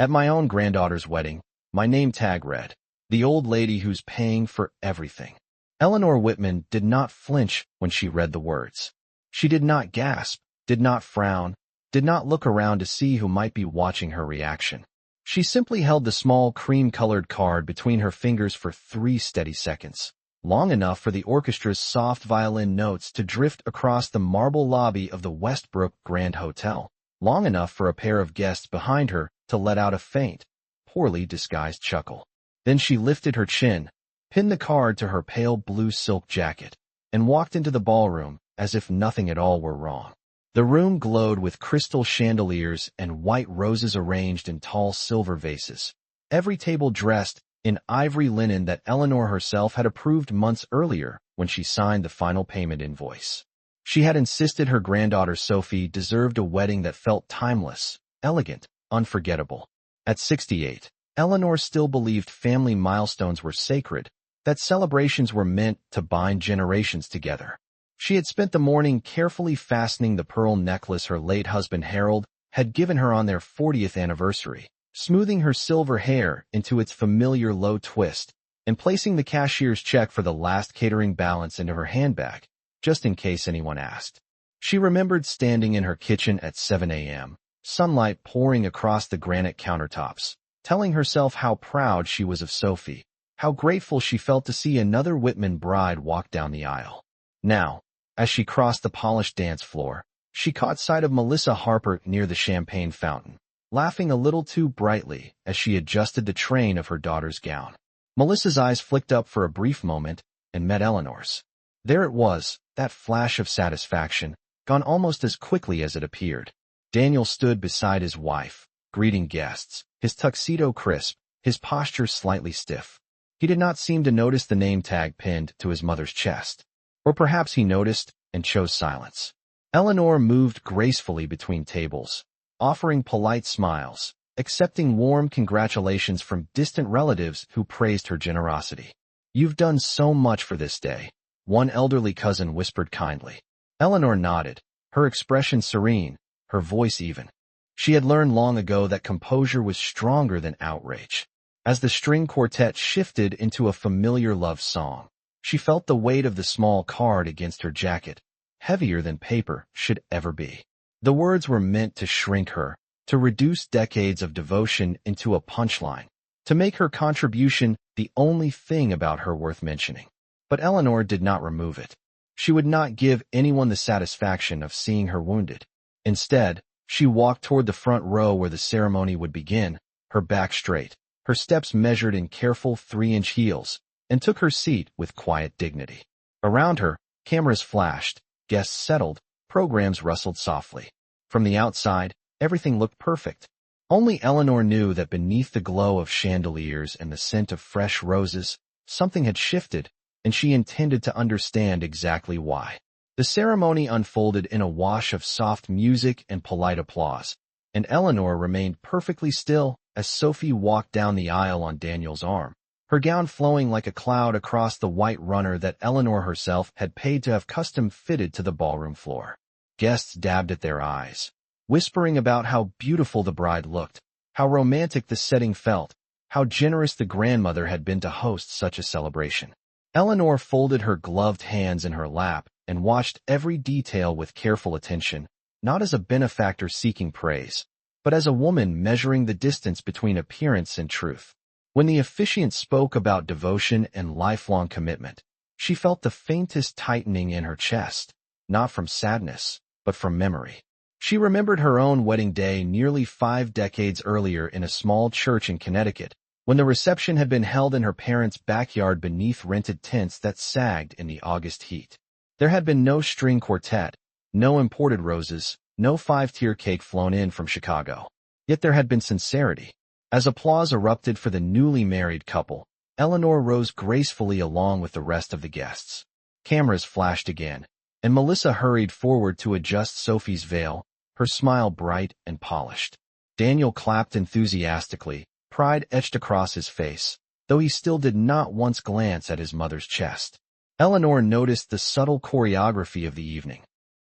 At my own granddaughter's wedding, my name tag read, "The old lady who's paying for everything." Eleanor Whitman did not flinch when she read the words. She did not gasp, did not frown, did not look around to see who might be watching her reaction. She simply held the small cream-colored card between her fingers for 3 steady seconds, long enough for the orchestra's soft violin notes to drift across the marble lobby of the Westbrook Grand Hotel, long enough for a pair of guests behind her to let out a faint, poorly disguised chuckle. Then she lifted her chin, pinned the card to her pale blue silk jacket, and walked into the ballroom as if nothing at all were wrong. The room glowed with crystal chandeliers and white roses arranged in tall silver vases, every table dressed in ivory linen that Eleanor herself had approved months earlier when she signed the final payment invoice. She had insisted her granddaughter Sophie deserved a wedding that felt timeless, elegant, unforgettable. At 68, Eleanor still believed family milestones were sacred, that celebrations were meant to bind generations together. She had spent the morning carefully fastening the pearl necklace her late husband Harold had given her on their 40th anniversary, smoothing her silver hair into its familiar low twist, and placing the cashier's check for the last catering balance into her handbag, just in case anyone asked. She remembered standing in her kitchen at 7 a.m., sunlight pouring across the granite countertops, telling herself how proud she was of Sophie, how grateful she felt to see another Whitman bride walk down the aisle. Now, as she crossed the polished dance floor, she caught sight of Melissa Harper near the champagne fountain, laughing a little too brightly as she adjusted the train of her daughter's gown. Melissa's eyes flicked up for a brief moment and met Eleanor's. There it was, that flash of satisfaction, gone almost as quickly as it appeared. Daniel stood beside his wife, greeting guests, his tuxedo crisp, his posture slightly stiff. He did not seem to notice the name tag pinned to his mother's chest. Or perhaps he noticed and chose silence. Eleanor moved gracefully between tables, offering polite smiles, accepting warm congratulations from distant relatives who praised her generosity. "You've done so much for this day," one elderly cousin whispered kindly. Eleanor nodded, her expression serene, her voice even. She had learned long ago that composure was stronger than outrage. As the string quartet shifted into a familiar love song, she felt the weight of the small card against her jacket, heavier than paper should ever be. The words were meant to shrink her, to reduce decades of devotion into a punchline, to make her contribution the only thing about her worth mentioning. But Eleanor did not remove it. She would not give anyone the satisfaction of seeing her wounded. Instead, she walked toward the front row where the ceremony would begin, her back straight, her steps measured in careful 3-inch heels, and took her seat with quiet dignity. Around her, cameras flashed, guests settled, programs rustled softly. From the outside, everything looked perfect. Only Eleanor knew that beneath the glow of chandeliers and the scent of fresh roses, something had shifted, and she intended to understand exactly why. The ceremony unfolded in a wash of soft music and polite applause, and Eleanor remained perfectly still as Sophie walked down the aisle on Daniel's arm, her gown flowing like a cloud across the white runner that Eleanor herself had paid to have custom fitted to the ballroom floor. Guests dabbed at their eyes, whispering about how beautiful the bride looked, how romantic the setting felt, how generous the grandmother had been to host such a celebration. Eleanor folded her gloved hands in her lap and watched every detail with careful attention, not as a benefactor seeking praise, but as a woman measuring the distance between appearance and truth. When the officiant spoke about devotion and lifelong commitment, she felt the faintest tightening in her chest, not from sadness, but from memory. She remembered her own wedding day nearly 5 decades earlier in a small church in Connecticut, when the reception had been held in her parents' backyard beneath rented tents that sagged in the August heat. There had been no string quartet, no imported roses, no 5-tier cake flown in from Chicago. Yet there had been sincerity. As applause erupted for the newly married couple, Eleanor rose gracefully along with the rest of the guests. Cameras flashed again, and Melissa hurried forward to adjust Sophie's veil, her smile bright and polished. Daniel clapped enthusiastically, pride etched across his face, though he still did not once glance at his mother's chest. Eleanor noticed the subtle choreography of the evening.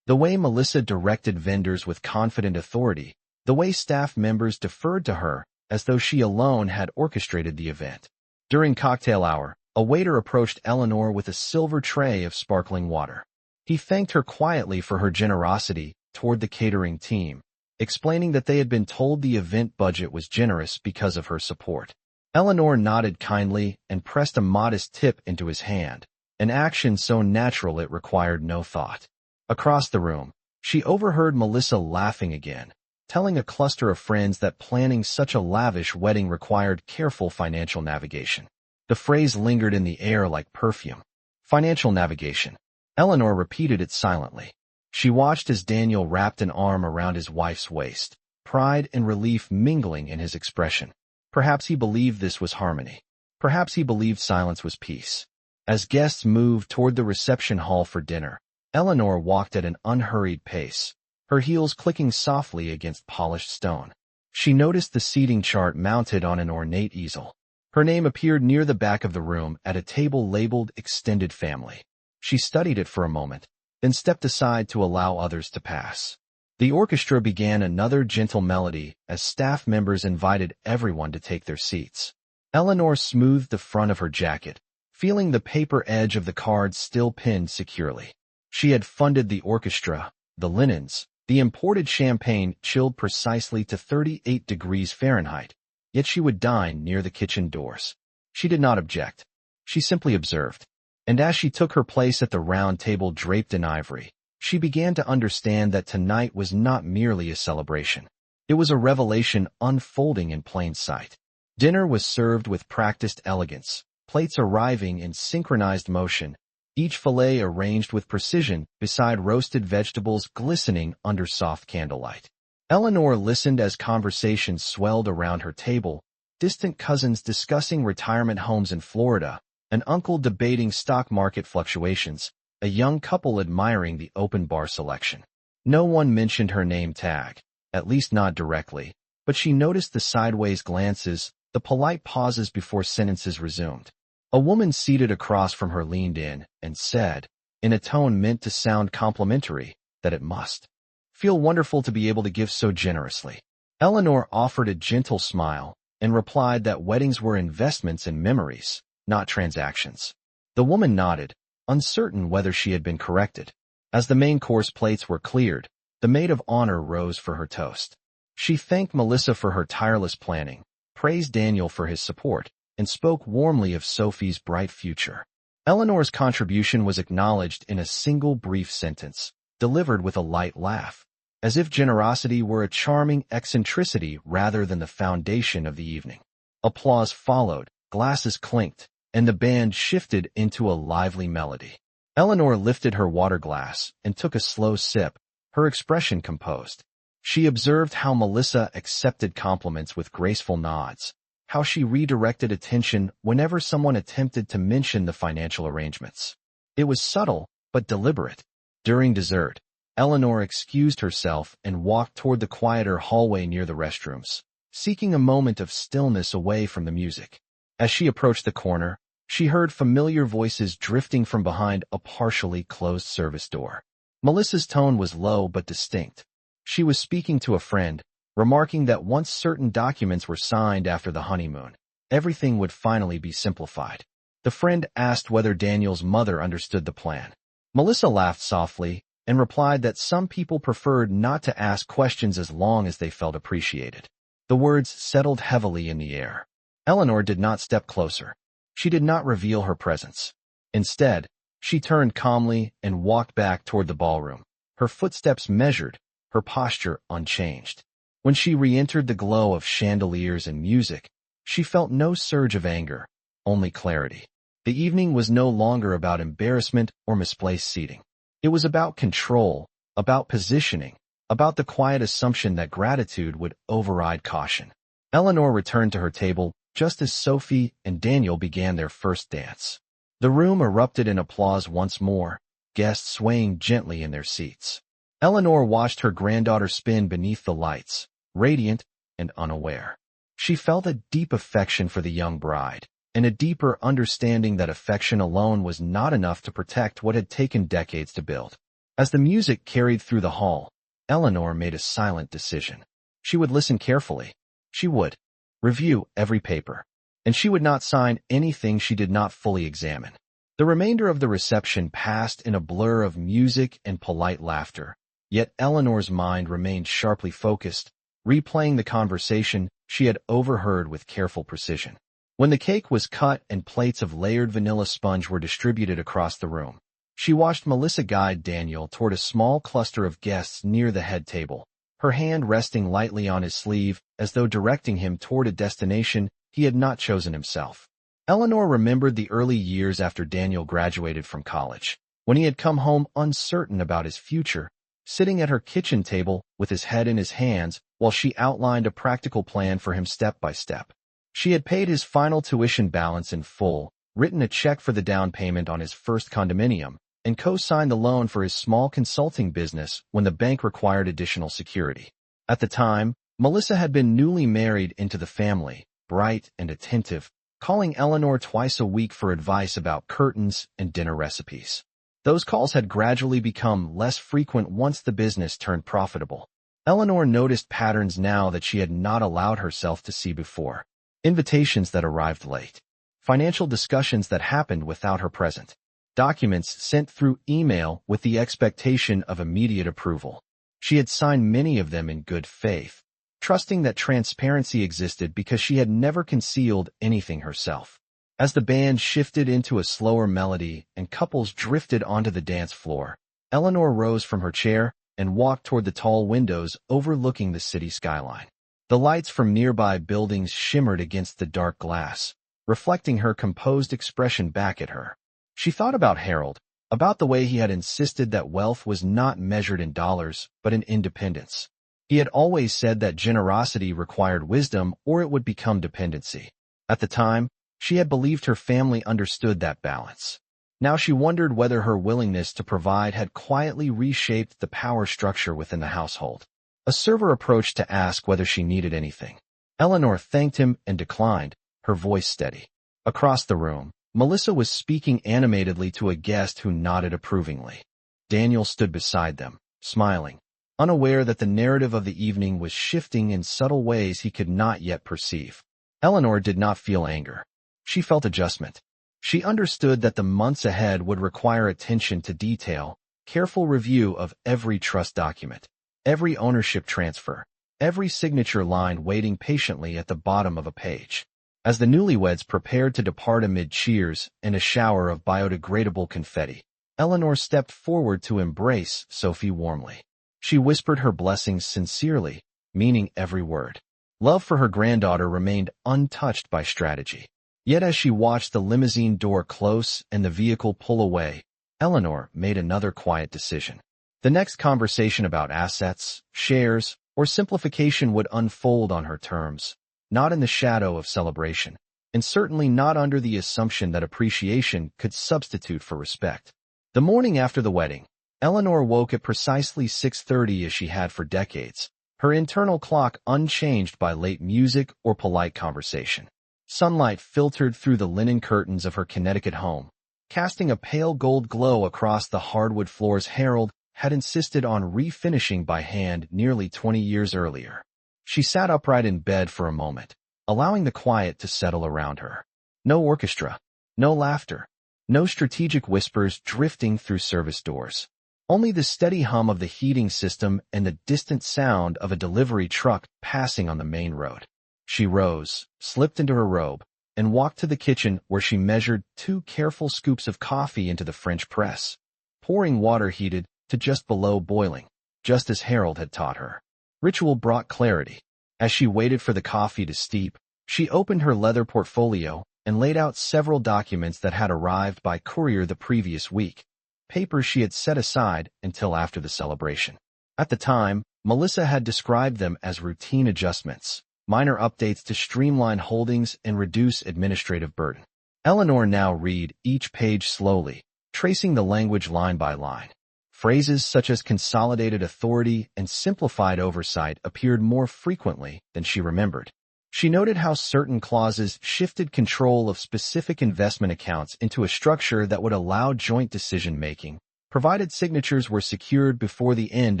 The way Melissa directed vendors with confident authority, the way staff members deferred to her, as though she alone had orchestrated the event. During cocktail hour, a waiter approached Eleanor with a silver tray of sparkling water. He thanked her quietly for her generosity toward the catering team, explaining that they had been told the event budget was generous because of her support. Eleanor nodded kindly and pressed a modest tip into his hand, an action so natural it required no thought. Across the room, she overheard Melissa laughing again, telling a cluster of friends that planning such a lavish wedding required careful financial navigation. The phrase lingered in the air like perfume. Financial navigation. Eleanor repeated it silently. She watched as Daniel wrapped an arm around his wife's waist, pride and relief mingling in his expression. Perhaps he believed this was harmony. Perhaps he believed silence was peace. As guests moved toward the reception hall for dinner, Eleanor walked at an unhurried pace, her heels clicking softly against polished stone. She noticed the seating chart mounted on an ornate easel. Her name appeared near the back of the room at a table labeled Extended Family. She studied it for a moment, then stepped aside to allow others to pass. The orchestra began another gentle melody as staff members invited everyone to take their seats. Eleanor smoothed the front of her jacket, feeling the paper edge of the cards still pinned securely. She had funded the orchestra, the linens, the imported champagne chilled precisely to 38 degrees Fahrenheit, yet she would dine near the kitchen doors. She did not object. She simply observed. And as she took her place at the round table draped in ivory, she began to understand that tonight was not merely a celebration. It was a revelation unfolding in plain sight. Dinner was served with practiced elegance, plates arriving in synchronized motion, each fillet arranged with precision beside roasted vegetables glistening under soft candlelight. Eleanor listened as conversations swelled around her table, distant cousins discussing retirement homes in Florida, an uncle debating stock market fluctuations, a young couple admiring the open bar selection. No one mentioned her name tag, at least not directly, but she noticed the sideways glances, the polite pauses before sentences resumed. A woman seated across from her leaned in and said, in a tone meant to sound complimentary, that it must feel wonderful to be able to give so generously. Eleanor offered a gentle smile and replied that weddings were investments in memories, not transactions. The woman nodded, uncertain whether she had been corrected. As the main course plates were cleared, the maid of honor rose for her toast. She thanked Melissa for her tireless planning, praised Daniel for his support, and spoke warmly of Sophie's bright future. Eleanor's contribution was acknowledged in a single brief sentence, delivered with a light laugh, as if generosity were a charming eccentricity rather than the foundation of the evening. Applause followed, glasses clinked, and the band shifted into a lively melody. Eleanor lifted her water glass and took a slow sip, her expression composed. She observed how Melissa accepted compliments with graceful nods, how she redirected attention whenever someone attempted to mention the financial arrangements. It was subtle, but deliberate. During dessert, Eleanor excused herself and walked toward the quieter hallway near the restrooms, seeking a moment of stillness away from the music. As she approached the corner, she heard familiar voices drifting from behind a partially closed service door. Melissa's tone was low but distinct. She was speaking to a friend, remarking that once certain documents were signed after the honeymoon, everything would finally be simplified. The friend asked whether Daniel's mother understood the plan. Melissa laughed softly and replied that some people preferred not to ask questions as long as they felt appreciated. The words settled heavily in the air. Eleanor did not step closer. She did not reveal her presence. Instead, she turned calmly and walked back toward the ballroom, her footsteps measured, her posture unchanged. When she re-entered the glow of chandeliers and music, she felt no surge of anger, only clarity. The evening was no longer about embarrassment or misplaced seating. It was about control, about positioning, about the quiet assumption that gratitude would override caution. Eleanor returned to her table just as Sophie and Daniel began their first dance. The room erupted in applause once more, guests swaying gently in their seats. Eleanor watched her granddaughter spin beneath the lights, radiant and unaware. She felt a deep affection for the young bride, and a deeper understanding that affection alone was not enough to protect what had taken decades to build. As the music carried through the hall, Eleanor made a silent decision. She would listen carefully. She would review every paper, and she would not sign anything she did not fully examine. The remainder of the reception passed in a blur of music and polite laughter, yet Eleanor's mind remained sharply focused, replaying the conversation she had overheard with careful precision. When the cake was cut and plates of layered vanilla sponge were distributed across the room, she watched Melissa guide Daniel toward a small cluster of guests near the head table, her hand resting lightly on his sleeve as though directing him toward a destination he had not chosen himself. Eleanor remembered the early years after Daniel graduated from college, when he had come home uncertain about his future, sitting at her kitchen table with his head in his hands while she outlined a practical plan for him step by step. She had paid his final tuition balance in full, written a check for the down payment on his first condominium, and co-signed the loan for his small consulting business when the bank required additional security. At the time, Melissa had been newly married into the family, bright and attentive, calling Eleanor twice a week for advice about curtains and dinner recipes. Those calls had gradually become less frequent once the business turned profitable. Eleanor noticed patterns now that she had not allowed herself to see before. Invitations that arrived late. Financial discussions that happened without her present. Documents sent through email with the expectation of immediate approval. She had signed many of them in good faith, trusting that transparency existed because she had never concealed anything herself. As the band shifted into a slower melody and couples drifted onto the dance floor, Eleanor rose from her chair and walked toward the tall windows overlooking the city skyline. The lights from nearby buildings shimmered against the dark glass, reflecting her composed expression back at her. She thought about Harold, about the way he had insisted that wealth was not measured in dollars but in independence. He had always said that generosity required wisdom or it would become dependency. At the time, she had believed her family understood that balance. Now she wondered whether her willingness to provide had quietly reshaped the power structure within the household. A server approached to ask whether she needed anything. Eleanor thanked him and declined, her voice steady. Across the room, Melissa was speaking animatedly to a guest who nodded approvingly. Daniel stood beside them, smiling, unaware that the narrative of the evening was shifting in subtle ways he could not yet perceive. Eleanor did not feel anger. She felt adjustment. She understood that the months ahead would require attention to detail, careful review of every trust document, every ownership transfer, every signature line waiting patiently at the bottom of a page. As the newlyweds prepared to depart amid cheers and a shower of biodegradable confetti, Eleanor stepped forward to embrace Sophie warmly. She whispered her blessings sincerely, meaning every word. Love for her granddaughter remained untouched by strategy. Yet as she watched the limousine door close and the vehicle pull away, Eleanor made another quiet decision. The next conversation about assets, shares, or simplification would unfold on her terms, not in the shadow of celebration, and certainly not under the assumption that appreciation could substitute for respect. The morning after the wedding, Eleanor woke at precisely 6:30 as she had for decades, her internal clock unchanged by late music or polite conversation. Sunlight filtered through the linen curtains of her Connecticut home, casting a pale gold glow across the hardwood floors Harold had insisted on refinishing by hand nearly 20 years earlier. She sat upright in bed for a moment, allowing the quiet to settle around her. No orchestra, no laughter, no strategic whispers drifting through service doors. Only the steady hum of the heating system and the distant sound of a delivery truck passing on the main road. She rose, slipped into her robe, and walked to the kitchen where she measured 2 careful scoops of coffee into the French press, pouring water heated to just below boiling, just as Harold had taught her. Ritual brought clarity. As she waited for the coffee to steep, she opened her leather portfolio and laid out several documents that had arrived by courier the previous week, papers she had set aside until after the celebration. At the time, Melissa had described them as routine adjustments, minor updates to streamline holdings and reduce administrative burden. Eleanor now read each page slowly, tracing the language line by line. Phrases such as consolidated authority and simplified oversight appeared more frequently than she remembered. She noted how certain clauses shifted control of specific investment accounts into a structure that would allow joint decision-making, provided signatures were secured before the end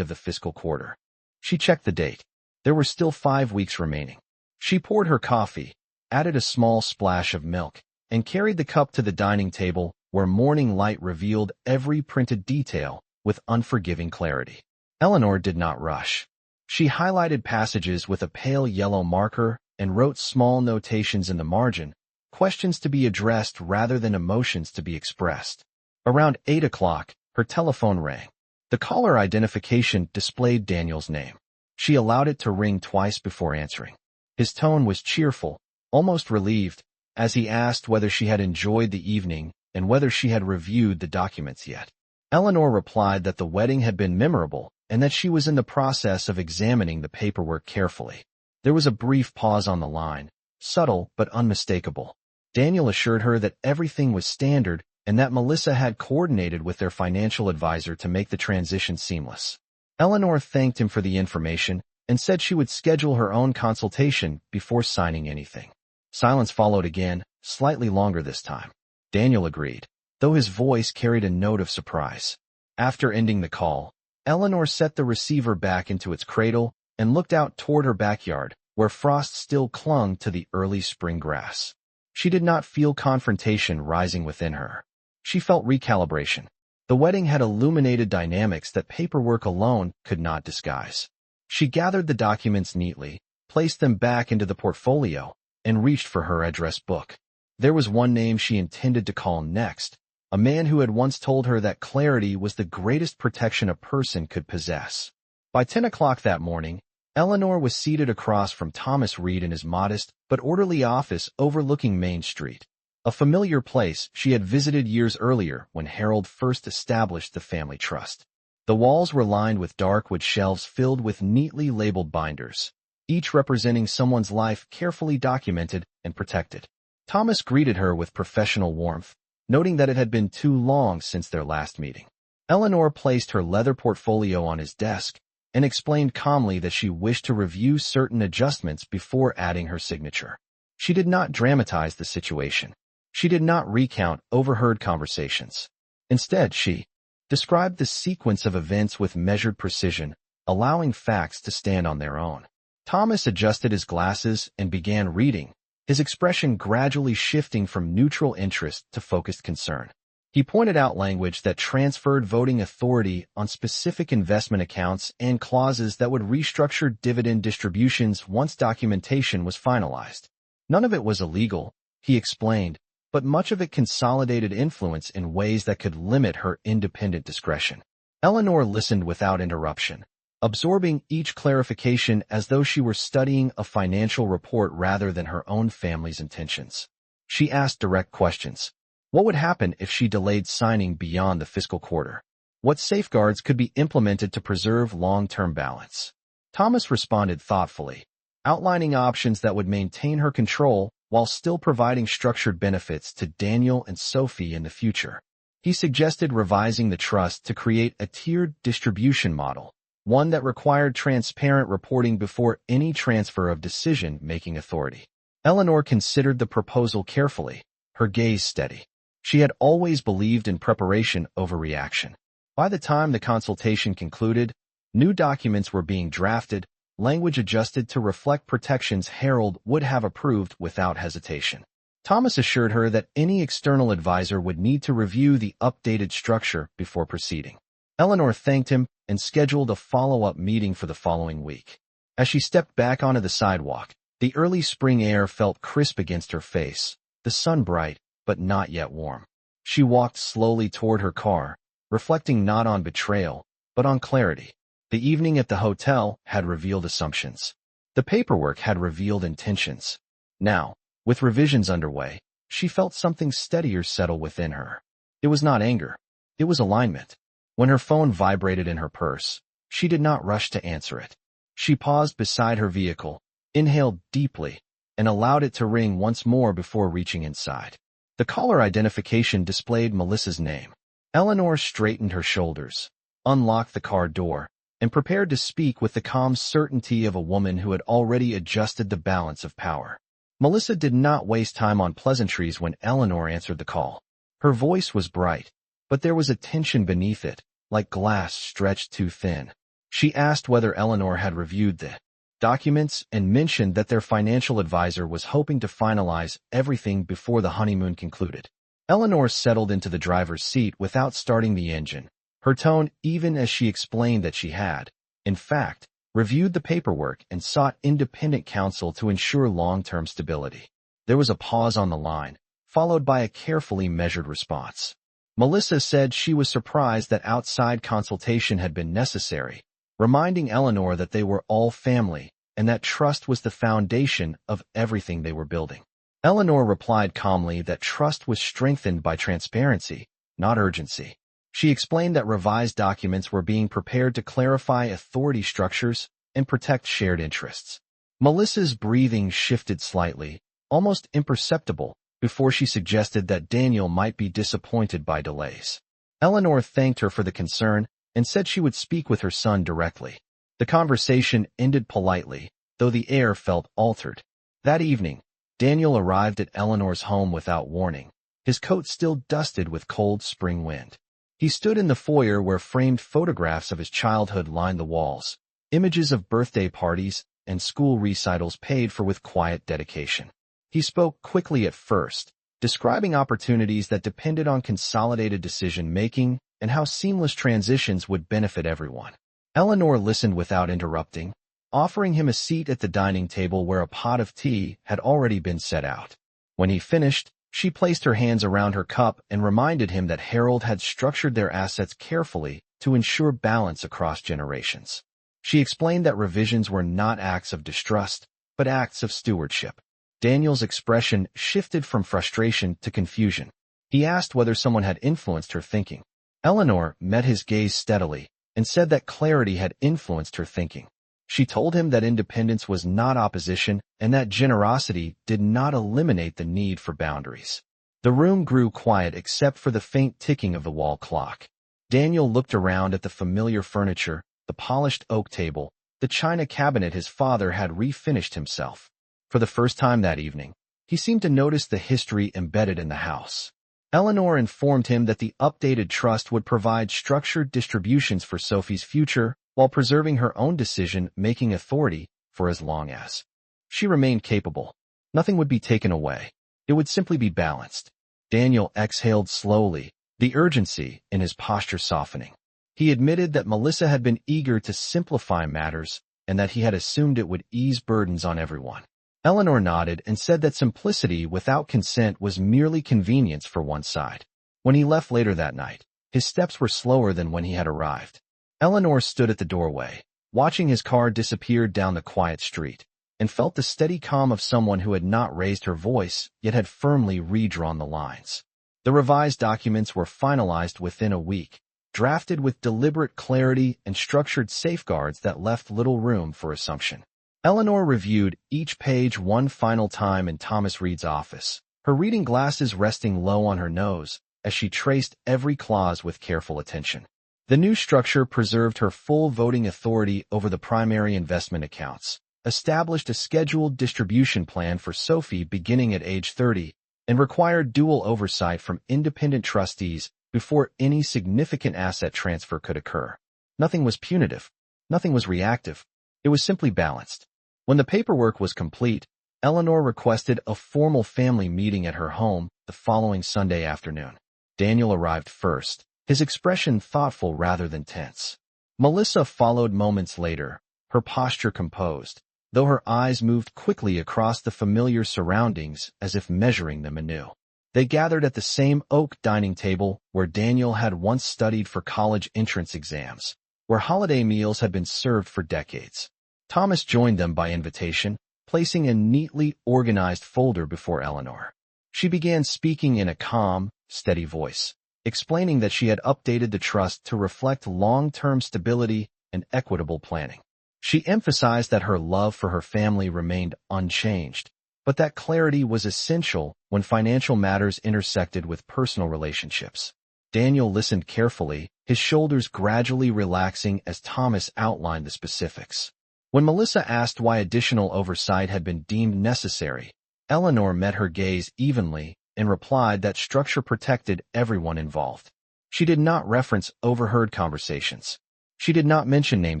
of the fiscal quarter. She checked the date. There were still 5 weeks remaining. She poured her coffee, added a small splash of milk, and carried the cup to the dining table where morning light revealed every printed detail with unforgiving clarity. Eleanor did not rush. She highlighted passages with a pale yellow marker and wrote small notations in the margin, questions to be addressed rather than emotions to be expressed. Around 8 o'clock, her telephone rang. The caller identification displayed Daniel's name. She allowed it to ring twice before answering. His tone was cheerful, almost relieved, as he asked whether she had enjoyed the evening and whether she had reviewed the documents yet. Eleanor replied that the wedding had been memorable and that she was in the process of examining the paperwork carefully. There was a brief pause on the line, subtle but unmistakable. Daniel assured her that everything was standard and that Melissa had coordinated with their financial advisor to make the transition seamless. Eleanor thanked him for the information and said she would schedule her own consultation before signing anything. Silence followed again, slightly longer this time. Daniel agreed, though his voice carried a note of surprise. After ending the call, Eleanor set the receiver back into its cradle and looked out toward her backyard, where frost still clung to the early spring grass. She did not feel confrontation rising within her. She felt recalibration. The wedding had illuminated dynamics that paperwork alone could not disguise. She gathered the documents neatly, placed them back into the portfolio, and reached for her address book. There was one name she intended to call next, a man who had once told her that clarity was the greatest protection a person could possess. By 10 o'clock that morning, Eleanor was seated across from Thomas Reed in his modest but orderly office overlooking Main Street, a familiar place she had visited years earlier when Harold first established the family trust. The walls were lined with dark wood shelves filled with neatly labeled binders, each representing someone's life carefully documented and protected. Thomas greeted her with professional warmth, noting that it had been too long since their last meeting. Eleanor placed her leather portfolio on his desk and explained calmly that she wished to review certain adjustments before adding her signature. She did not dramatize the situation. She did not recount overheard conversations. Instead, she described the sequence of events with measured precision, allowing facts to stand on their own. Thomas adjusted his glasses and began reading, his expression gradually shifting from neutral interest to focused concern. He pointed out language that transferred voting authority on specific investment accounts and clauses that would restructure dividend distributions once documentation was finalized. None of it was illegal, he explained, but much of it consolidated influence in ways that could limit her independent discretion. Eleanor listened without interruption, absorbing each clarification as though she were studying a financial report rather than her own family's intentions. She asked direct questions. What would happen if she delayed signing beyond the fiscal quarter? What safeguards could be implemented to preserve long-term balance? Thomas responded thoughtfully, outlining options that would maintain her control while still providing structured benefits to Daniel and Sophie in the future. He suggested revising the trust to create a tiered distribution model, one that required transparent reporting before any transfer of decision-making authority. Eleanor considered the proposal carefully, her gaze steady. She had always believed in preparation over reaction. By the time the consultation concluded, new documents were being drafted, language adjusted to reflect protections Harold would have approved without hesitation. Thomas assured her that any external advisor would need to review the updated structure before proceeding. Eleanor thanked him and scheduled a follow-up meeting for the following week. As she stepped back onto the sidewalk, the early spring air felt crisp against her face, the sun bright, but not yet warm. She walked slowly toward her car, reflecting not on betrayal, but on clarity. The evening at the hotel had revealed assumptions. The paperwork had revealed intentions. Now, with revisions underway, she felt something steadier settle within her. It was not anger. It was alignment. When her phone vibrated in her purse, she did not rush to answer it. She paused beside her vehicle, inhaled deeply, and allowed it to ring once more before reaching inside. The caller identification displayed Melissa's name. Eleanor straightened her shoulders, unlocked the car door, and prepared to speak with the calm certainty of a woman who had already adjusted the balance of power. Melissa did not waste time on pleasantries when Eleanor answered the call. Her voice was bright, but there was a tension beneath it, like glass stretched too thin. She asked whether Eleanor had reviewed the documents and mentioned that their financial advisor was hoping to finalize everything before the honeymoon concluded. Eleanor settled into the driver's seat without starting the engine, her tone even as she explained that she had, in fact, reviewed the paperwork and sought independent counsel to ensure long-term stability. There was a pause on the line, followed by a carefully measured response. Melissa said she was surprised that outside consultation had been necessary, reminding Eleanor that they were all family and that trust was the foundation of everything they were building. Eleanor replied calmly that trust was strengthened by transparency, not urgency. She explained that revised documents were being prepared to clarify authority structures and protect shared interests. Melissa's breathing shifted slightly, almost imperceptible, before she suggested that Daniel might be disappointed by delays. Eleanor thanked her for the concern and said she would speak with her son directly. The conversation ended politely, though the air felt altered. That evening, Daniel arrived at Eleanor's home without warning, his coat still dusted with cold spring wind. He stood in the foyer where framed photographs of his childhood lined the walls, images of birthday parties and school recitals paid for with quiet dedication. He spoke quickly at first, describing opportunities that depended on consolidated decision-making and how seamless transitions would benefit everyone. Eleanor listened without interrupting, offering him a seat at the dining table where a pot of tea had already been set out. When he finished, she placed her hands around her cup and reminded him that Harold had structured their assets carefully to ensure balance across generations. She explained that revisions were not acts of distrust, but acts of stewardship. Daniel's expression shifted from frustration to confusion. He asked whether someone had influenced her thinking. Eleanor met his gaze steadily and said that clarity had influenced her thinking. She told him that independence was not opposition and that generosity did not eliminate the need for boundaries. The room grew quiet except for the faint ticking of the wall clock. Daniel looked around at the familiar furniture, the polished oak table, the china cabinet his father had refinished himself. For the first time that evening, he seemed to notice the history embedded in the house. Eleanor informed him that the updated trust would provide structured distributions for Sophie's future while preserving her own decision-making authority for as long as she remained capable. Nothing would be taken away. It would simply be balanced. Daniel exhaled slowly, the urgency in his posture softening. He admitted that Melissa had been eager to simplify matters and that he had assumed it would ease burdens on everyone. Eleanor nodded and said that simplicity without consent was merely convenience for one side. When he left later that night, his steps were slower than when he had arrived. Eleanor stood at the doorway, watching his car disappear down the quiet street, and felt the steady calm of someone who had not raised her voice, yet had firmly redrawn the lines. The revised documents were finalized within a week, drafted with deliberate clarity and structured safeguards that left little room for assumption. Eleanor reviewed each page one final time in Thomas Reed's office, her reading glasses resting low on her nose as she traced every clause with careful attention. The new structure preserved her full voting authority over the primary investment accounts, established a scheduled distribution plan for Sophie beginning at age 30, and required dual oversight from independent trustees before any significant asset transfer could occur. Nothing was punitive. Nothing was reactive. It was simply balanced. When the paperwork was complete, Eleanor requested a formal family meeting at her home the following Sunday afternoon. Daniel arrived first, his expression thoughtful rather than tense. Melissa followed moments later, her posture composed, though her eyes moved quickly across the familiar surroundings as if measuring them anew. They gathered at the same oak dining table where Daniel had once studied for college entrance exams, where holiday meals had been served for decades. Thomas joined them by invitation, placing a neatly organized folder before Eleanor. She began speaking in a calm, steady voice, explaining that she had updated the trust to reflect long-term stability and equitable planning. She emphasized that her love for her family remained unchanged, but that clarity was essential when financial matters intersected with personal relationships. Daniel listened carefully, his shoulders gradually relaxing as Thomas outlined the specifics. When Melissa asked why additional oversight had been deemed necessary, Eleanor met her gaze evenly and replied that structure protected everyone involved. She did not reference overheard conversations. She did not mention name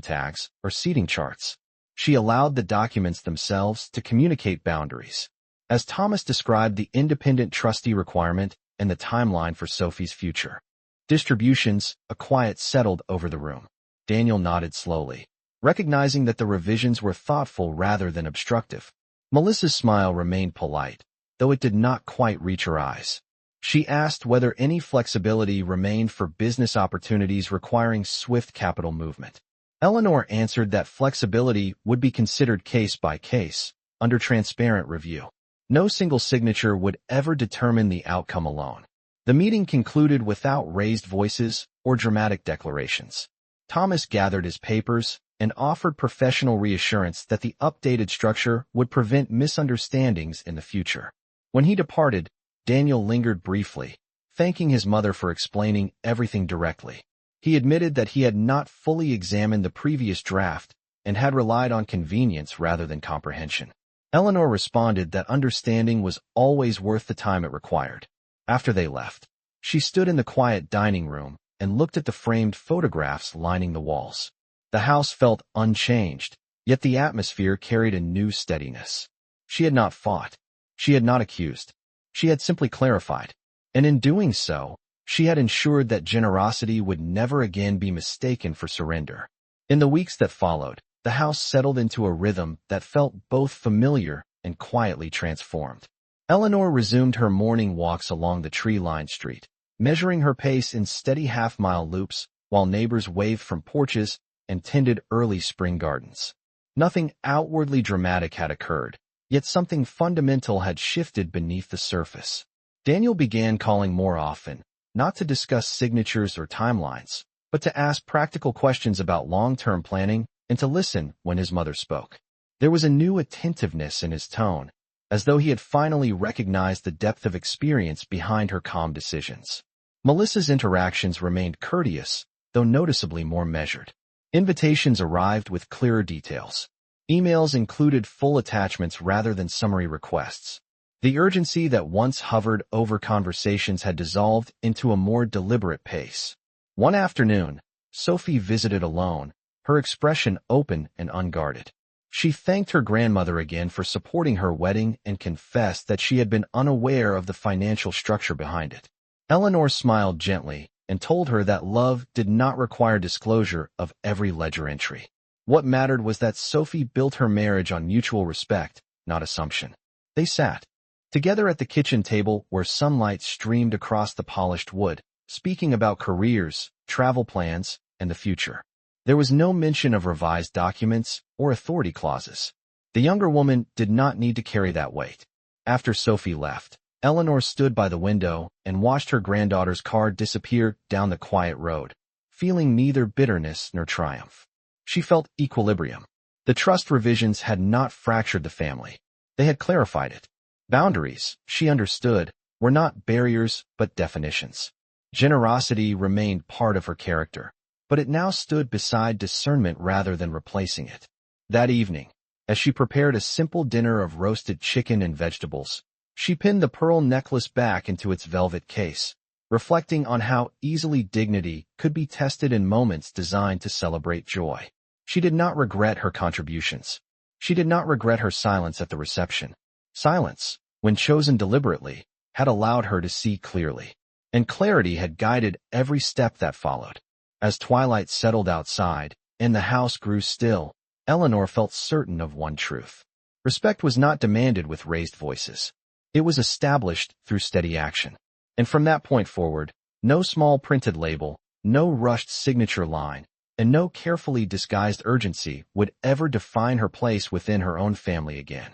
tags or seating charts. She allowed the documents themselves to communicate boundaries. As Thomas described the independent trustee requirement and the timeline for Sophie's future distributions, a quiet settled over the room. Daniel nodded slowly, recognizing that the revisions were thoughtful rather than obstructive. Melissa's smile remained polite, though it did not quite reach her eyes. She asked whether any flexibility remained for business opportunities requiring swift capital movement. Eleanor answered that flexibility would be considered case by case, under transparent review. No single signature would ever determine the outcome alone. The meeting concluded without raised voices or dramatic declarations. Thomas gathered his papers and offered professional reassurance that the updated structure would prevent misunderstandings in the future. When he departed, Daniel lingered briefly, thanking his mother for explaining everything directly. He admitted that he had not fully examined the previous draft and had relied on convenience rather than comprehension. Eleanor responded that understanding was always worth the time it required. After they left, she stood in the quiet dining room and looked at the framed photographs lining the walls. The house felt unchanged, yet the atmosphere carried a new steadiness. She had not fought. She had not accused. She had simply clarified. And in doing so, she had ensured that generosity would never again be mistaken for surrender. In the weeks that followed, the house settled into a rhythm that felt both familiar and quietly transformed. Eleanor resumed her morning walks along the tree-lined street, measuring her pace in steady half-mile loops while neighbors waved from porches and tended early spring gardens. Nothing outwardly dramatic had occurred, yet something fundamental had shifted beneath the surface. Daniel began calling more often, not to discuss signatures or timelines, but to ask practical questions about long-term planning and to listen when his mother spoke. There was a new attentiveness in his tone, as though he had finally recognized the depth of experience behind her calm decisions. Melissa's interactions remained courteous, though noticeably more measured. Invitations arrived with clearer details. Emails included full attachments rather than summary requests. The urgency that once hovered over conversations had dissolved into a more deliberate pace. One afternoon, Sophie visited alone, her expression open and unguarded. She thanked her grandmother again for supporting her wedding and confessed that she had been unaware of the financial structure behind it. Eleanor smiled gently and told her that love did not require disclosure of every ledger entry. What mattered was that Sophie built her marriage on mutual respect, not assumption. They sat together at the kitchen table where sunlight streamed across the polished wood, speaking about careers, travel plans, and the future. There was no mention of revised documents or authority clauses. The younger woman did not need to carry that weight. After Sophie left, Eleanor stood by the window and watched her granddaughter's car disappear down the quiet road, feeling neither bitterness nor triumph. She felt equilibrium. The trust revisions had not fractured the family. They had clarified it. Boundaries, she understood, were not barriers but definitions. Generosity remained part of her character, but it now stood beside discernment rather than replacing it. That evening, as she prepared a simple dinner of roasted chicken and vegetables, she pinned the pearl necklace back into its velvet case, reflecting on how easily dignity could be tested in moments designed to celebrate joy. She did not regret her contributions. She did not regret her silence at the reception. Silence, when chosen deliberately, had allowed her to see clearly, and clarity had guided every step that followed. As twilight settled outside and the house grew still, Eleanor felt certain of one truth. Respect was not demanded with raised voices. It was established through steady action. And from that point forward, no small printed label, no rushed signature line, and no carefully disguised urgency would ever define her place within her own family again.